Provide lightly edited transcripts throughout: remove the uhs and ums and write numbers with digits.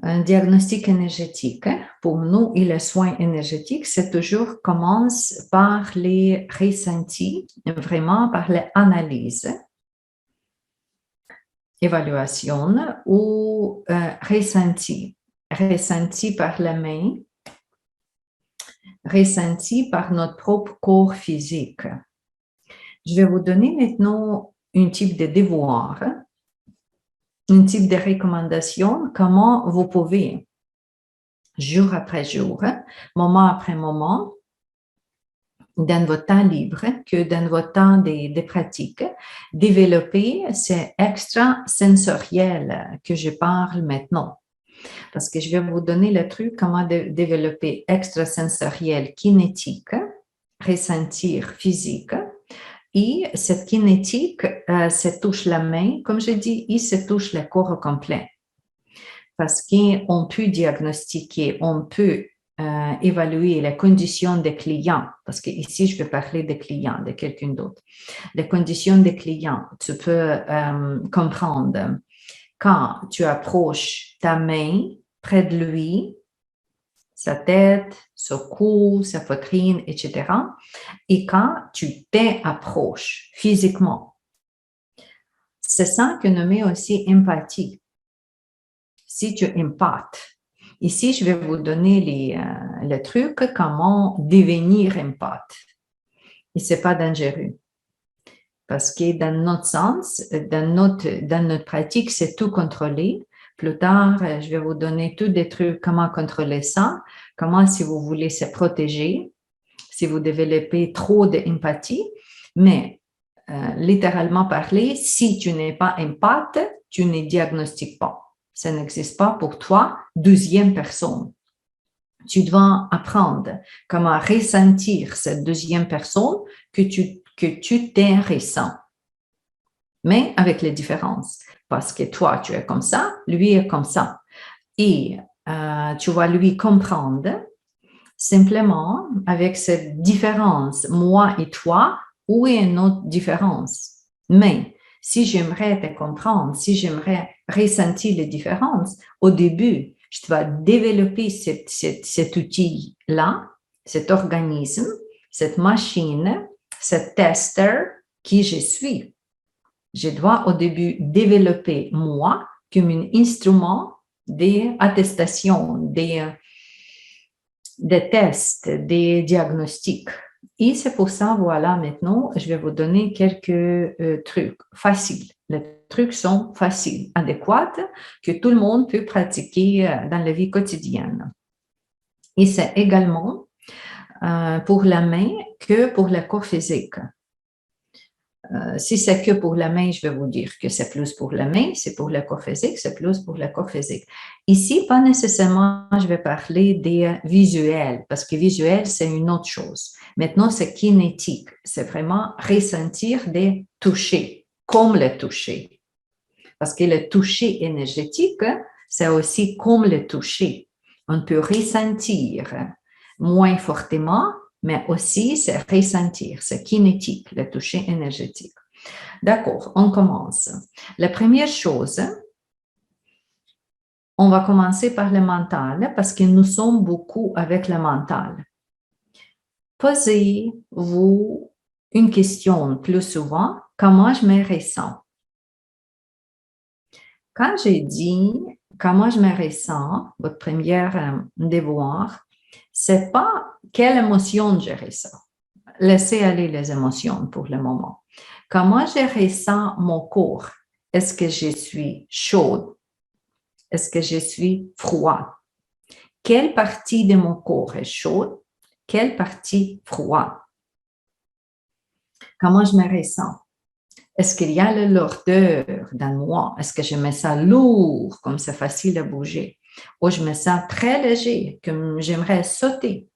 un diagnostic énergétique, pour nous, et le soin énergétique, c'est toujours commence par les ressentis, vraiment par l'analyse, évaluation ou ressenti. Ressenti par la main, ressenti par notre propre corps physique. Je vais vous donner maintenant un type de devoir, un type de recommandation, comment vous pouvez, jour après jour, moment après moment, dans votre temps libre, que dans votre temps de pratique, développer ces extrasensoriels que je parle maintenant. Parce que je vais vous donner le truc, comment développer extrasensoriel kinétique, ressentir physique. Et cette kinétique se touche la main, comme je dis, il se touche le corps au complet. Parce qu'on peut diagnostiquer, on peut évaluer les conditions des clients, parce que ici je vais parler des clients, de quelqu'un d'autre. Les conditions des clients, tu peux comprendre quand tu approches ta main près de lui, sa tête, son cou, sa poitrine, etc. Et quand tu t'approches physiquement, c'est ça que nomme aussi empathie. Si tu empathes, ici je vais vous donner les trucs, comment devenir empathe. Et ce n'est pas dangereux. Parce que dans notre sens, dans notre pratique, c'est tout contrôlé. Plus tard, je vais vous donner tous des trucs, comment contrôler ça, comment si vous voulez se protéger, si vous développez trop d'empathie. Mais littéralement parlé, si tu n'es pas empathe, tu ne diagnostiques pas. Ça n'existe pas pour toi, deuxième personne. Tu dois apprendre comment ressentir cette deuxième personne que tu t'es ressens. Mais avec les différences. Parce que toi, tu es comme ça, lui est comme ça. Et tu vas lui comprendre simplement avec cette différence, moi et toi, où est notre différence? Mais si j'aimerais te comprendre, si j'aimerais ressentir les différences, au début, je dois développer cet outil-là, cet organisme, cette machine, ce tester qui je suis. Je dois au début développer moi comme un instrument d'attestation, des tests, des diagnostics. Et c'est pour ça, voilà, maintenant, je vais vous donner quelques trucs faciles. Les trucs sont faciles, adéquats, que tout le monde peut pratiquer dans la vie quotidienne. Et c'est également pour la main que pour le corps physique. Si c'est que pour la main, je vais vous dire que c'est plus pour la main, c'est pour le corps physique, c'est plus pour le corps physique. Ici, pas nécessairement, je vais parler des visuels, parce que visuel, c'est une autre chose. Maintenant, c'est kinétique, c'est vraiment ressentir des touchés, comme le toucher. Parce que le toucher énergétique, c'est aussi comme le toucher. On peut ressentir moins fortement, mais aussi c'est ressentir, c'est kinétique, le toucher énergétique. D'accord, on commence. La première chose, on va commencer par le mental, parce que nous sommes beaucoup avec le mental. Posez-vous une question plus souvent, comment je me ressens? Quand j'ai dit comment je me ressens, votre premier devoir, c'est pas quelle émotion je ressens. Laissez aller les émotions pour le moment. Comment je ressens mon corps? Est-ce que je suis chaude? Est-ce que je suis froide? Quelle partie de mon corps est chaude? Quelle partie froide? Comment je me ressens? Est-ce qu'il y a de l'ordre dans moi? Est-ce que je me sens lourd, comme c'est facile à bouger? Ou je me sens très léger, comme j'aimerais sauter?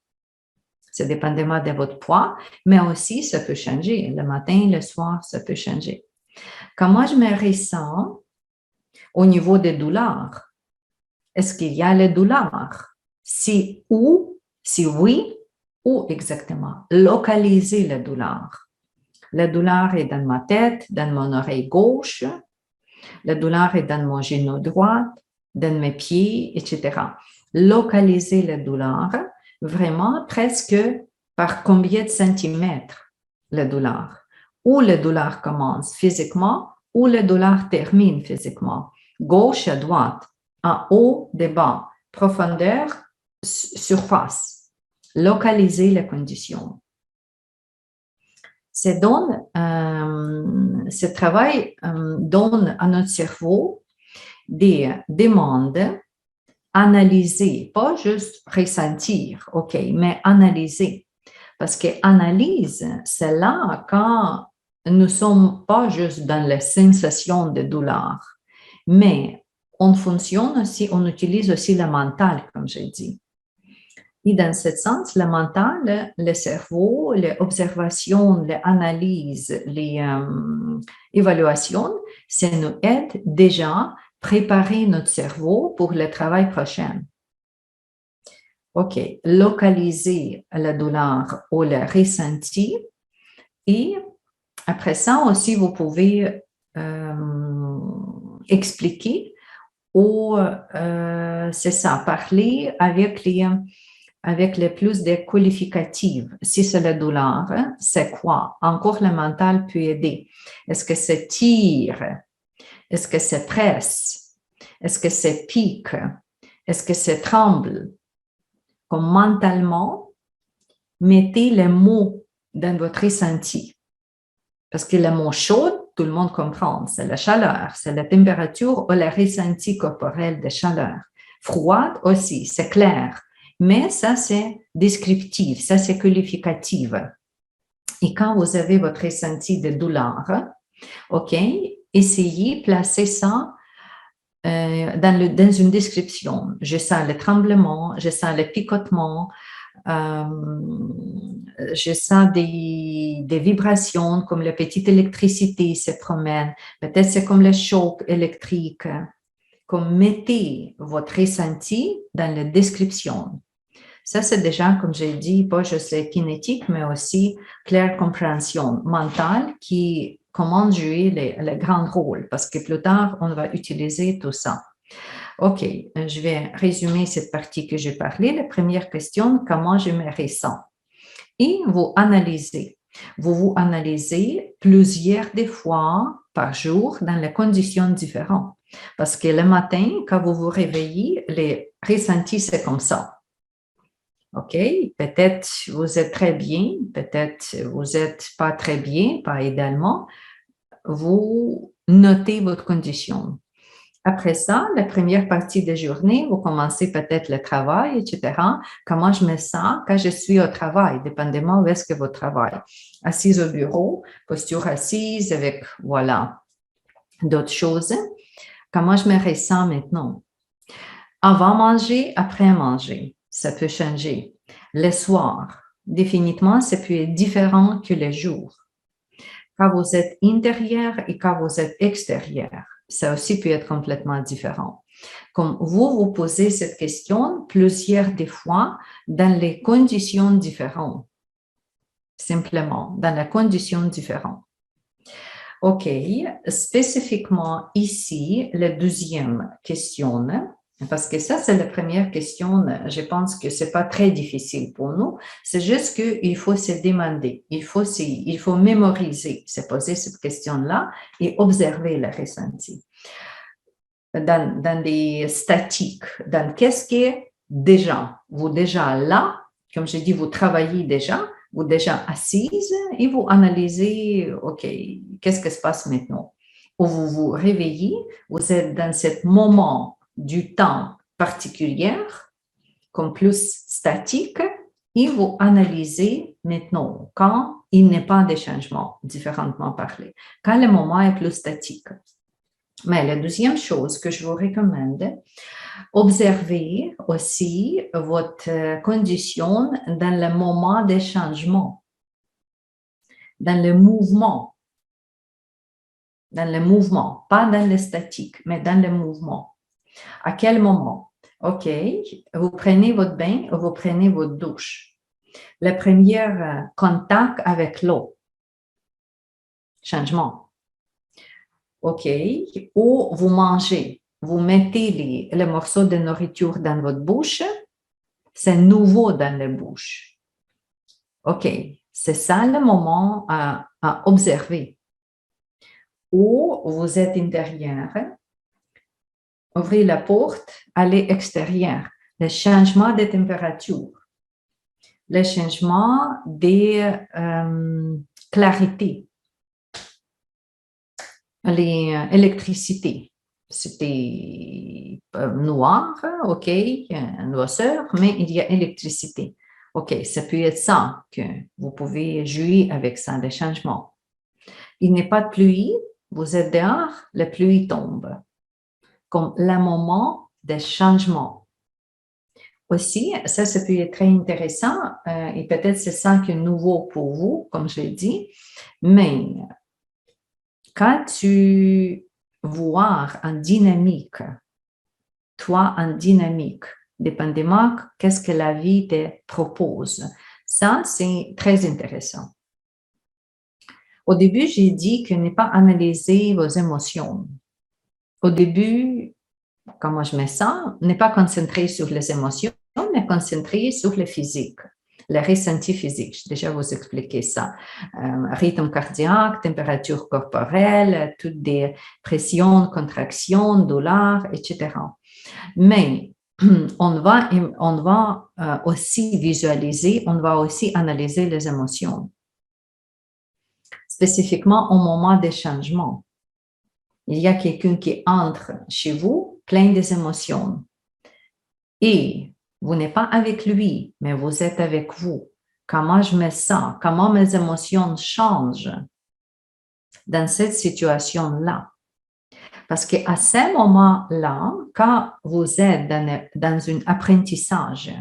C'est dépendamment de votre poids, mais aussi ça peut changer. Le matin, le soir, ça peut changer. Comment je me ressens au niveau des douleurs? Est-ce qu'il y a les douleurs? Si oui, où exactement? Localiser la douleur. La douleur est dans ma tête, dans mon oreille gauche. La douleur est dans mon genou droit. dans mes pieds, etc. Localiser la douleur, vraiment presque par combien de centimètres la douleur. Où la douleur commence physiquement, où la douleur termine physiquement. Gauche à droite, en haut, des bas, profondeur, surface. Localiser la condition. Ce travail donne à notre cerveau des demandes, analyser, pas juste ressentir, OK, mais analyser. Parce que analyse, c'est là quand nous ne sommes pas juste dans la sensation de douleur, mais on fonctionne aussi, on utilise aussi le mental, comme j'ai dit. Et dans ce sens, le mental, le cerveau, les observations, les analyses, les évaluations, ça nous aide déjà à préparer notre cerveau pour le travail prochain. OK, localiser la douleur ou le ressenti. Et après ça aussi, vous pouvez expliquer ou, c'est ça, parler avec les plus de qualificatives. Si c'est la douleur, c'est quoi? Encore le mental peut aider. Est-ce que c'est tire? Est-ce que c'est presse? Est-ce que c'est pique? Est-ce que c'est tremble? Comme mentalement, mettez les mots dans votre ressenti. Parce que le mot chaud, tout le monde comprend, c'est la chaleur, c'est la température ou le ressenti corporel de chaleur. Froide aussi, c'est clair. Mais ça, c'est descriptif, ça, c'est qualificatif. Et quand vous avez votre ressenti de douleur, OK, essayez de placer ça dans une description. Je sens le tremblement, je sens le picotement, je sens des vibrations comme la petite électricité se promène. Peut-être c'est comme le choc électrique. Comme mettez votre ressenti dans la description. Ça, c'est déjà, comme j'ai dit, pas juste la kinétique, mais aussi claire compréhension mentale qui commence à jouer le grand rôle parce que plus tard, on va utiliser tout ça. OK, je vais résumer cette partie que j'ai parlé. La première question, comment je me ressens? Et vous analysez. Vous analysez plusieurs des fois par jour dans les conditions différentes. Parce que le matin, quand vous vous réveillez, les ressentis, c'est comme ça. OK, peut-être vous êtes très bien, peut-être vous n'êtes pas très bien, pas idéalement. Vous notez votre condition. Après ça, la première partie de journée, vous commencez peut-être le travail, etc. Comment je me sens quand je suis au travail, dépendamment où est-ce que vous travaillez. Assise au bureau, posture assise avec, voilà, d'autres choses. Comment je me ressens maintenant? Avant manger, après manger, ça peut changer. Le soir, définitivement, ça peut être différent que le jour. Quand vous êtes intérieur et quand vous êtes extérieur, ça aussi peut être complètement différent. Comme vous posez cette question plusieurs des fois dans les conditions différentes. Simplement, dans les conditions différentes. OK, spécifiquement ici, la deuxième question, parce que ça, c'est la première question, je pense que ce n'est pas très difficile pour nous, c'est juste qu'il faut se demander, il faut mémoriser, se poser cette question-là et observer le ressenti. Dans des statiques, dans qu'est-ce qui est déjà, vous déjà là, comme je dis, vous travaillez déjà, vous déjà assise et vous analysez, OK, qu'est-ce qui se passe maintenant? Ou vous vous réveillez, vous êtes dans ce moment du temps particulier, comme plus statique, et vous analysez maintenant quand il n'y a pas de changement, différemment parlé, quand le moment est plus statique. Mais la deuxième chose que je vous recommande, observez aussi votre condition dans le moment des changements, dans le mouvement, pas dans le statique, mais dans le mouvement. À quel moment? OK, vous prenez votre bain ou vous prenez votre douche. Le premier contact avec l'eau, changement. OK, ou vous mangez. vous mettez les morceaux de nourriture dans votre bouche, c'est nouveau dans la bouche. OK, c'est ça le moment à observer. Ou vous êtes intérieur, ouvrez la porte, allez extérieur. Le changement de température, le changement de clarité, l'électricité. C'était noir, OK, noirceur, mais il y a électricité. OK, ça peut être ça que vous pouvez jouer avec ça, des changements. Il n'est pas de pluie, vous êtes dehors, la pluie tombe. Comme le moment des changements. Aussi, ça peut être très intéressant et peut-être c'est ça qui est nouveau pour vous, comme je l'ai dit, mais quand tu vois en dynamique, toi en dynamique, dépendamment qu'est-ce que la vie te propose, ça c'est très intéressant. Au début, j'ai dit que ne pas analyser vos émotions. Au début, comment je me sens, ne pas concentrer sur les émotions, mais concentrer sur le physique, le ressenti physique. J'ai déjà vous expliqué ça. Rythme cardiaque, température corporelle, toutes des pressions, contractions, douleurs, etc. Mais on va aussi visualiser, on va aussi analyser les émotions, spécifiquement au moment des changements. Il y a quelqu'un qui entre chez vous plein des émotions. Et vous n'êtes pas avec lui, mais vous êtes avec vous. Comment je me sens? Comment mes émotions changent dans cette situation-là? Parce qu'à ce moment-là, quand vous êtes dans un apprentissage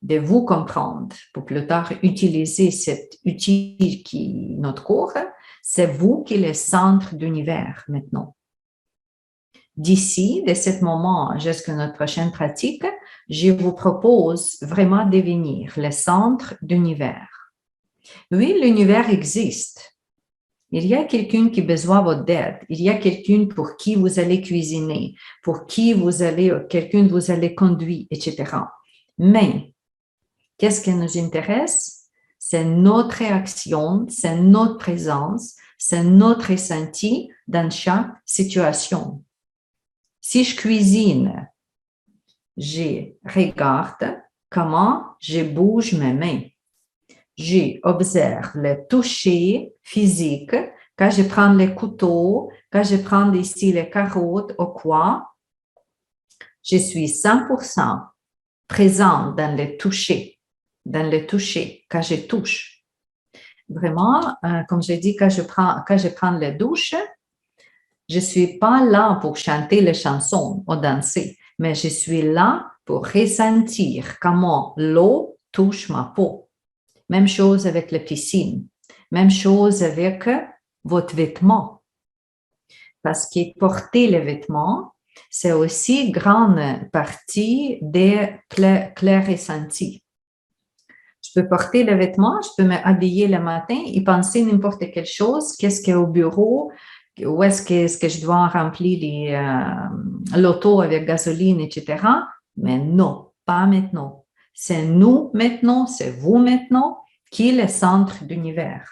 de vous comprendre pour plus tard utiliser cet outil qui est notre cours, c'est vous qui êtes le centre d'univers maintenant. D'ici, de ce moment jusqu'à notre prochaine pratique, je vous propose vraiment de devenir le centre d'univers. Oui, l'univers existe. Il y a quelqu'un qui a besoin de votre aide. Il y a quelqu'un pour qui vous allez cuisiner, pour qui quelqu'un vous allez conduire, etc. Mais, qu'est-ce qui nous intéresse? C'est notre réaction, c'est notre présence, c'est notre ressenti dans chaque situation. Si je cuisine, je regarde comment je bouge mes mains. J'observe le toucher physique quand je prends le couteau, quand je prends ici les carottes ou quoi. Je suis 100% présent dans le toucher, quand je touche. Vraiment, comme je dis, quand je prends la douche, je ne suis pas là pour chanter les chansons ou danser, mais je suis là pour ressentir comment l'eau touche ma peau. Même chose avec la piscine, même chose avec votre vêtement. Parce que porter les vêtements, c'est aussi grande partie des clairs ressentis. Je peux porter les vêtements, je peux m'habiller le matin et penser n'importe quelle chose, qu'est-ce qu'il y a au bureau, où est-ce que je dois remplir l'auto avec gasoline, etc. Mais non, pas maintenant. C'est nous maintenant, c'est vous maintenant qui est le centre d'univers.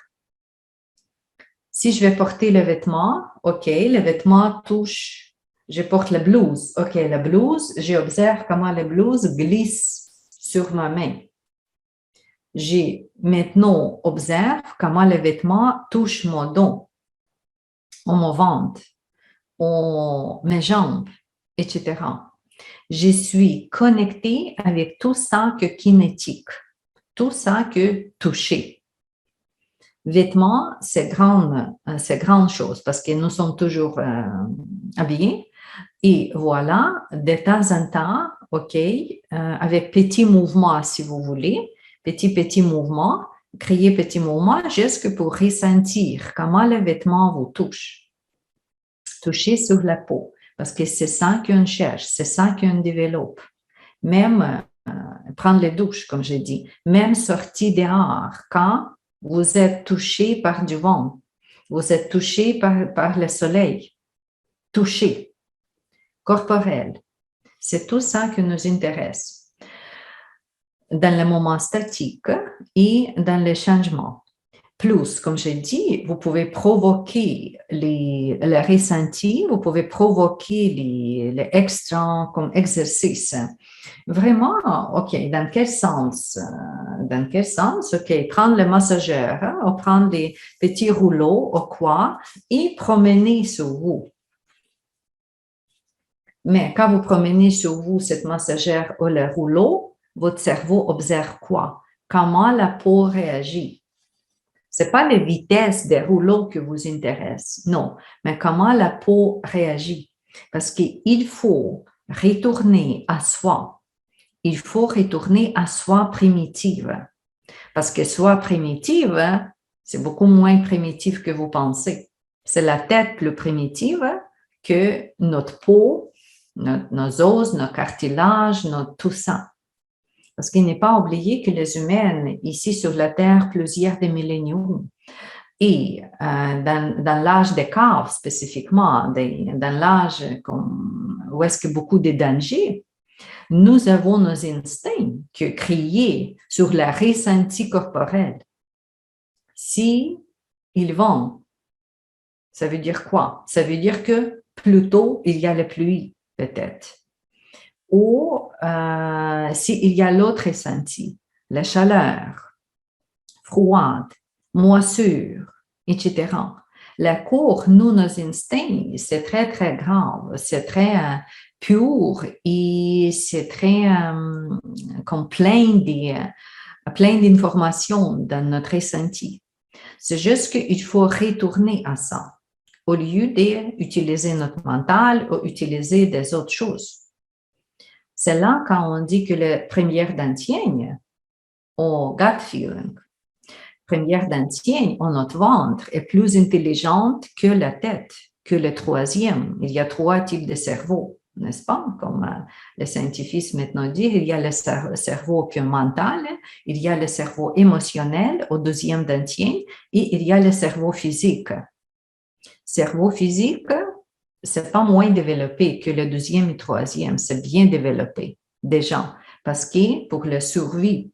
Si je vais porter le vêtement, OK, le vêtement touche. Je porte la blouse. OK, la blouse, j'observe comment la blouse glisse sur ma main. Maintenant observe comment le vêtement touche mon dos, mon ventre, mes jambes, etc. Je suis connectée avec tout ça que kinétique, tout ça que toucher. Vêtements, c'est grande chose parce que nous sommes toujours habillés. Et voilà, de temps en temps, OK, avec petits mouvements si vous voulez, petits mouvements, créer petits mouvements juste pour ressentir comment le vêtement vous touche. Toucher sur la peau, parce que c'est ça qu'on cherche, c'est ça qu'on développe. Même prendre les douches, comme j'ai dit, même sortir dehors, quand vous êtes touché par du vent, vous êtes touché par le soleil, touché. corporel. C'est tout ça qui nous intéresse dans le moment statique et dans les changements. Plus, comme j'ai dit, vous pouvez provoquer les ressentis, vous pouvez provoquer les extra comme exercice. Vraiment, OK, dans quel sens? Dans quel sens? OK, prendre le massageur, ou prendre des petits rouleaux ou quoi, et promener sur vous. Mais quand vous promenez sur vous cette massagère ou le rouleau, votre cerveau observe quoi? Comment la peau réagit? Ce n'est pas les vitesses des rouleaux qui vous intéressent, non, mais comment la peau réagit. Parce qu'il faut retourner à soi. Il faut retourner à soi primitive. Parce que soi primitive, c'est beaucoup moins primitif que vous pensez. C'est la tête plus primitive que notre peau, nos os, nos cartilages, tout ça. Parce qu'il n'est pas oublié que les humains, ici sur la Terre, plusieurs des milléniaux, et dans l'âge des caves spécifiquement, dans l'âge où est-ce que beaucoup de dangers, nous avons nos instincts qui créés sur la ressenti corporel. Si ils vont, ça veut dire quoi? Ça veut dire que plus tôt, il y a la pluie, peut-être. Ou s'il y a l'autre ressenti, la chaleur, froide, moisissure, etc. La cour, nous, nos instincts, c'est très, très grave, c'est très pur et c'est très comme plein d'informations dans notre ressenti. C'est juste qu'il faut retourner à ça au lieu d'utiliser notre mental ou utiliser des autres choses. C'est là quand on dit que la première dentienne, au gut feeling, première dentienne, en notre ventre, est plus intelligente que la tête, que le troisième. Il y a 3 types de cerveau, n'est-ce pas? Comme les scientifiques maintenant disent, il y a le cerveau mental, il y a le cerveau émotionnel au deuxième dentienne et il y a le cerveau physique. Cerveau physique, c'est pas moins développé que le deuxième et troisième, c'est bien développé déjà, parce que pour la survie,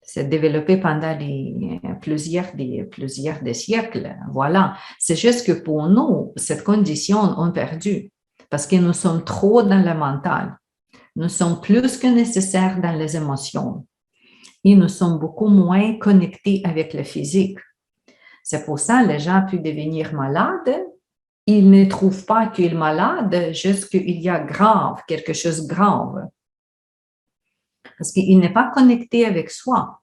c'est développé pendant plusieurs des siècles. Voilà. C'est juste que pour nous, cette condition, on a perdu parce que nous sommes trop dans le mental. Nous sommes plus que nécessaires dans les émotions et nous sommes beaucoup moins connectés avec le physique. C'est pour ça que les gens peuvent devenir malades. Ils ne trouvent pas qu'ils sont malades, juste qu'il y a grave, quelque chose de grave. Parce qu'il n'est pas connecté avec soi.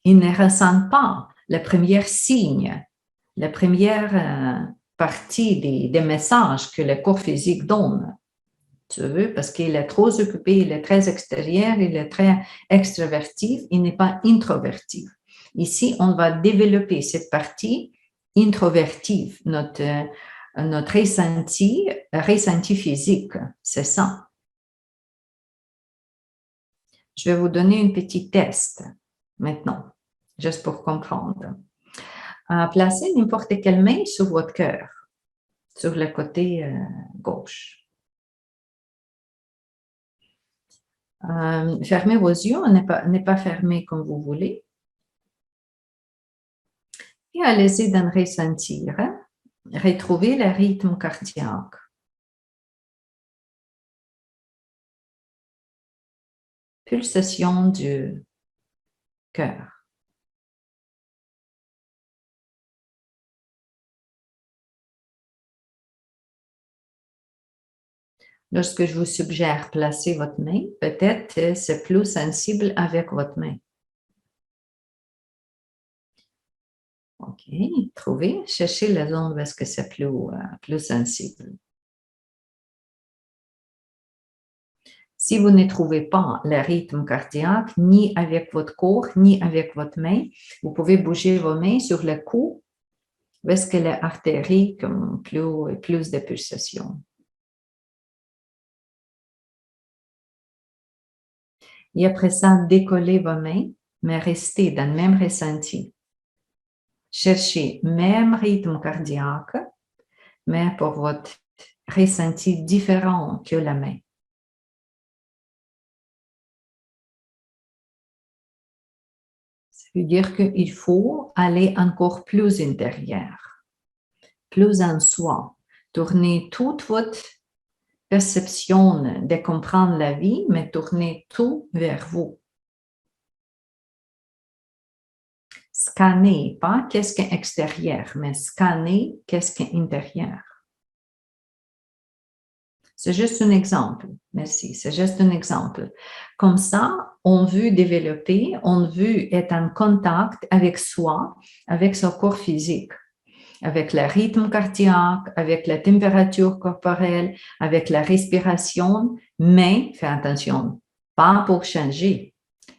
Il ne ressent pas le premier signe, la première partie des messages que le corps physique donne. Tu veux, parce qu'il est trop occupé, il est très extérieur, il est très extravertif, il n'est pas introvertif. Ici, on va développer cette partie introvertive, notre ressenti physique, c'est ça. Je vais vous donner un petit test maintenant, juste pour comprendre. Placez n'importe quelle main sur votre cœur, sur le côté gauche. Fermez vos yeux, n'est pas fermé comme vous voulez. Et allez-y d'en ressentir. Retrouvez le rythme cardiaque. Pulsation du cœur. Lorsque je vous suggère placer votre main, peut-être c'est plus sensible avec votre main. OK, trouvez, cherchez la zone où est-ce que c'est plus sensible. Si vous ne trouvez pas le rythme cardiaque, ni avec votre corps, ni avec votre main, vous pouvez bouger vos mains sur le cou, où est-ce que l'artère comme plus de pulsations. Et après ça, décollez vos mains, mais restez dans le même ressenti. Cherchez même rythme cardiaque, mais pour votre ressenti différent que la main. Ça veut dire qu'il faut aller encore plus intérieur, plus en soi, tourner toute votre perception de comprendre la vie, mais tourner tout vers vous. Scanner, pas qu'est-ce qui est extérieur, mais scanner qu'est-ce qui est intérieur. C'est juste un exemple. Merci. C'est juste un exemple. Comme ça, on veut développer, on veut être en contact avec soi, avec son corps physique, avec le rythme cardiaque, avec la température corporelle, avec la respiration, mais fais attention, pas pour changer,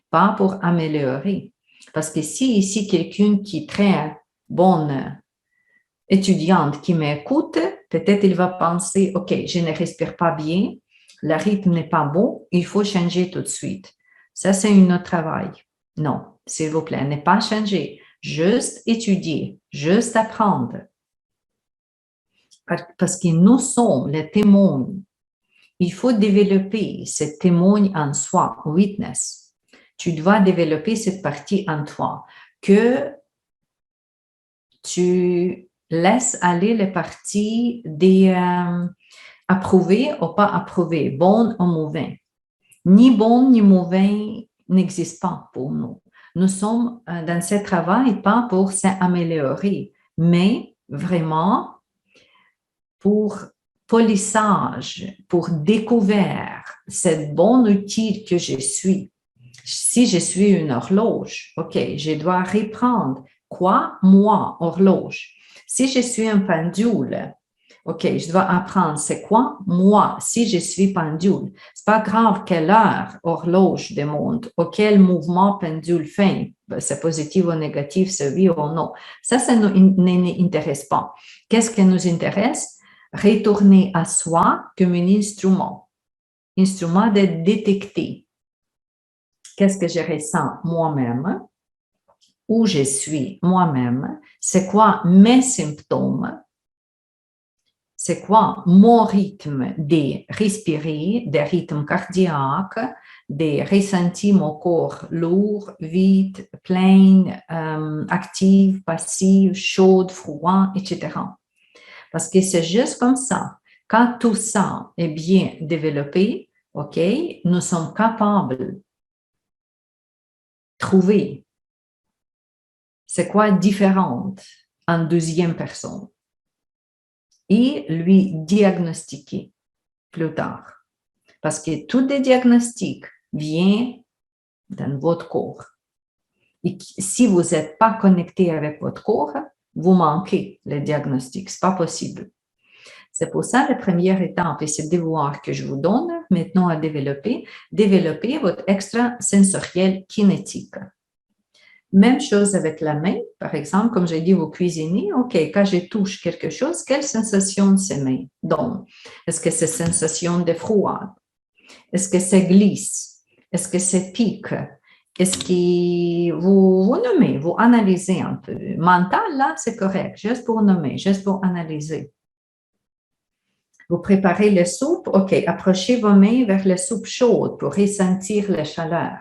pas pour améliorer. Parce que si ici quelqu'un qui est très bonne étudiante qui m'écoute, peut-être il va penser, OK, je ne respire pas bien, le rythme n'est pas bon, il faut changer tout de suite. Ça, c'est notre travail. Non, s'il vous plaît, ne pas changer, juste étudier, juste apprendre. Parce que nous sommes les témoins. Il faut développer ce témoin en soi, witness. Tu dois développer cette partie en toi que tu laisses aller les parties des approuvées ou pas approuvées, bonnes ou mauvaises. Ni bon ni mauvais n'existent pas pour nous. Nous sommes dans ce travail pas pour s'améliorer, mais vraiment pour polissage, pour découvrir cette bonne outil que je suis. Si je suis une horloge, OK, je dois reprendre quoi? Moi, horloge. Si je suis un pendule, OK, je dois apprendre c'est quoi? Moi, si je suis pendule. C'est pas grave quelle heure horloge demande ou quel mouvement pendule fait. C'est positif ou négatif, c'est oui ou non. Ça ne nous intéresse pas. Qu'est-ce qui nous intéresse? Retourner à soi comme un instrument. Instrument de détecter. Qu'est-ce que je ressens moi-même? Où je suis moi-même? C'est quoi mes symptômes? C'est quoi mon rythme de respirer, des rythmes cardiaques, de ressentir mon corps lourd, vide, plein, actif, passif, chaud, froid, etc. Parce que c'est juste comme ça. Quand tout ça est bien développé, OK, nous sommes capables de trouver c'est quoi différent en deuxième personne et lui diagnostiquer plus tard. Parce que tout les diagnostics vient dans votre corps. Et si vous n'êtes pas connecté avec votre corps, vous manquez le diagnostic. Ce n'est pas possible. C'est pour ça la première étape, et c'est le devoir que je vous donne maintenant à développer votre extrasensoriel kinétique. Même chose avec la main, par exemple, comme j'ai dit, vous cuisinez, OK, quand je touche quelque chose, quelle sensation ces mains donnent? Est-ce que c'est sensation de froid? Est-ce que ça glisse? Est-ce que ça pique? Est-ce que vous nommez, vous analysez un peu? Mental, là, c'est correct, juste pour nommer, juste pour analyser. Vous préparez la soupe, OK, approchez vos mains vers la soupe chaude pour ressentir la chaleur.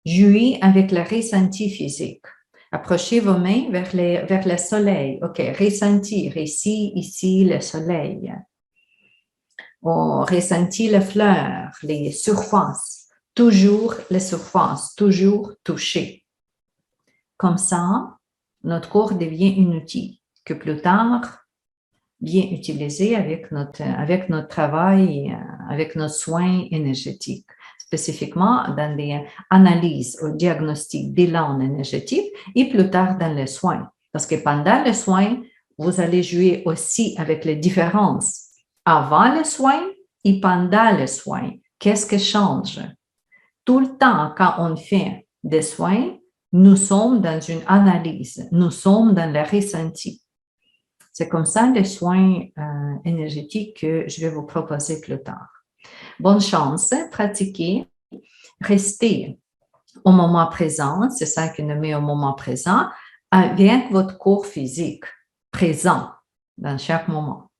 Jouez avec le ressenti physique. Approchez vos mains vers le soleil. OK, ressentir ici, le soleil. On ressentit les fleurs, les surfaces. Toujours les surfaces, toujours toucher. Comme ça, notre corps devient inutile, que plus tard, bien utilisé avec notre travail, avec nos soins énergétiques, spécifiquement dans les analyses ou diagnostics bilan énergétique et plus tard dans les soins. Parce que pendant les soins, vous allez jouer aussi avec les différences avant les soins et pendant les soins. Qu'est-ce qui change? Tout le temps, quand on fait des soins, nous sommes dans une analyse, nous sommes dans le ressenti. C'est comme ça les soins énergétiques que je vais vous proposer plus tard. Bonne chance, pratiquez, restez au moment présent, c'est ça qui nous met au moment présent, avec votre corps physique présent dans chaque moment.